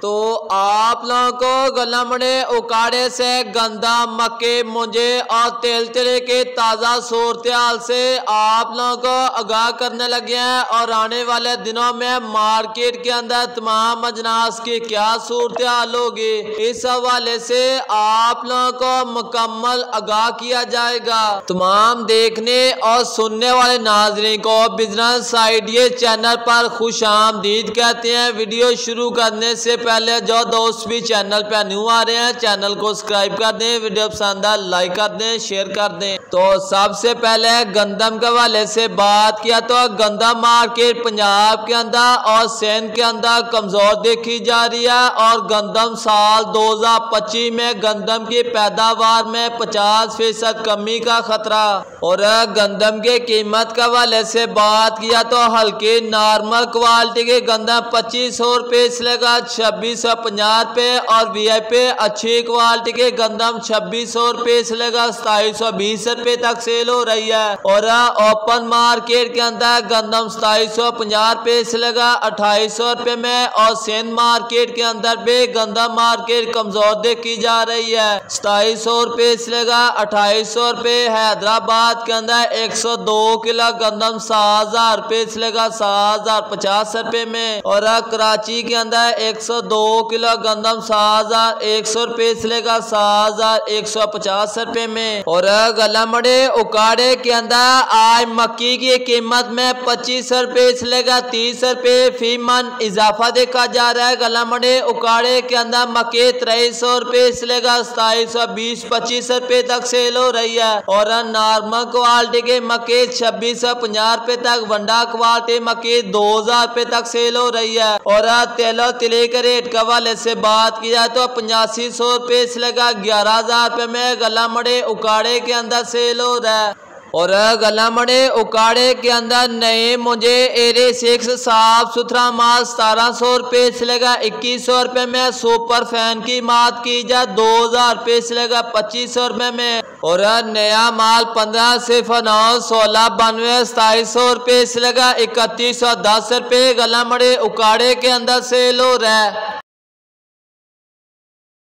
तो आप लोगों को गलामड़े उकाड़े से गंदम, मक्के, मुंजे और तेल तेले के ताज़ा सूरत हाल से आप लोगों को आगाह करने लगे हैं। और आने वाले दिनों में मार्केट के अंदर तमाम अजनास की क्या सूरत हाल होगी, इस हवाले से आप लोगों को मुकम्मल आगाह किया जाएगा। तमाम देखने और सुनने वाले नाज़रीन को बिजनेस आइडिया चैनल पर खुशामदीद कहते हैं। वीडियो शुरू करने से पहले जो दोस्त भी चैनल पर न्यू आ रहे हैं, चैनल को सब्सक्राइब कर दें, वीडियो पसंद आए लाइक कर दें, शेयर कर दें। तो सबसे पहले गंदम के हवाले से बात किया तो गंदम मार्केट पंजाब के अंदर और सिंध के अंदर कमजोर देखी जा रही है। और गंदम साल 2025 में गंदम की पैदावार में 50% कमी का खतरा। और गंदम के कीमत के हवाले से बात किया तो हल्की नॉर्मल क्वालिटी के गंदम 2500 रुपये से लेकर 2650 रुपये और वीआईपी अच्छी क्वालिटी के गंदम 2600 रुपये से लेकर 2720 रुपये तक सेल हो रही है। और ओपन मार्केट के अंदर गंदम 2750 रुपये से लेकर 2800 रुपये में। और सिंध मार्केट के अंदर भी गंदम मार्केट कमजोर देखी जा रही है, 2700 रुपये से लेकर 2800 रुपये। हैदराबाद के अंदर 102 किलो गंदम 7000 रुपये से लेकर 7050 रुपये में। और कराची के अंदर 102 किलो गंदम 7100 रुपये से लेकर 7150 रुपये में। और गलामड़े उकाड़े के अंदर आज मक्की की कीमत में 25 रुपये से लेकर 30 रुपये फी मन इजाफा देखा जा रहा है। गलामड़े उकाड़े के अंदर मक्के 2300 रुपये से लेकर 2720-25 रुपये तक सेल हो रही है। और नॉर्मल क्वालिटी के मक्के 2650 रुपये तक, वंडा क्वालिटी मक्के 2000 रुपये तक सेल हो रही है। और तेलो तिले के रेट के हवाले से बात की जाए तो 8500 रुपये से लेकर 11000 रुपये में गलामड़े उकाड़े के अंदर सेल हो रहा है। और गलामड़े उकाड़े के अंदर नए मुझे एरे 6 साफ सुथरा माल 1700 रुपये से लेकर 2100 रुपये में। सुपर फैन की बात की जाए 2000 रुपये से लेकर 2500 रुपये में। और नया माल 15 सिर्फ 9 16 92 2700 रुपये से लेकर 3110 रुपये गलामड़े उकाड़े के अंदर सेल हो रहा है।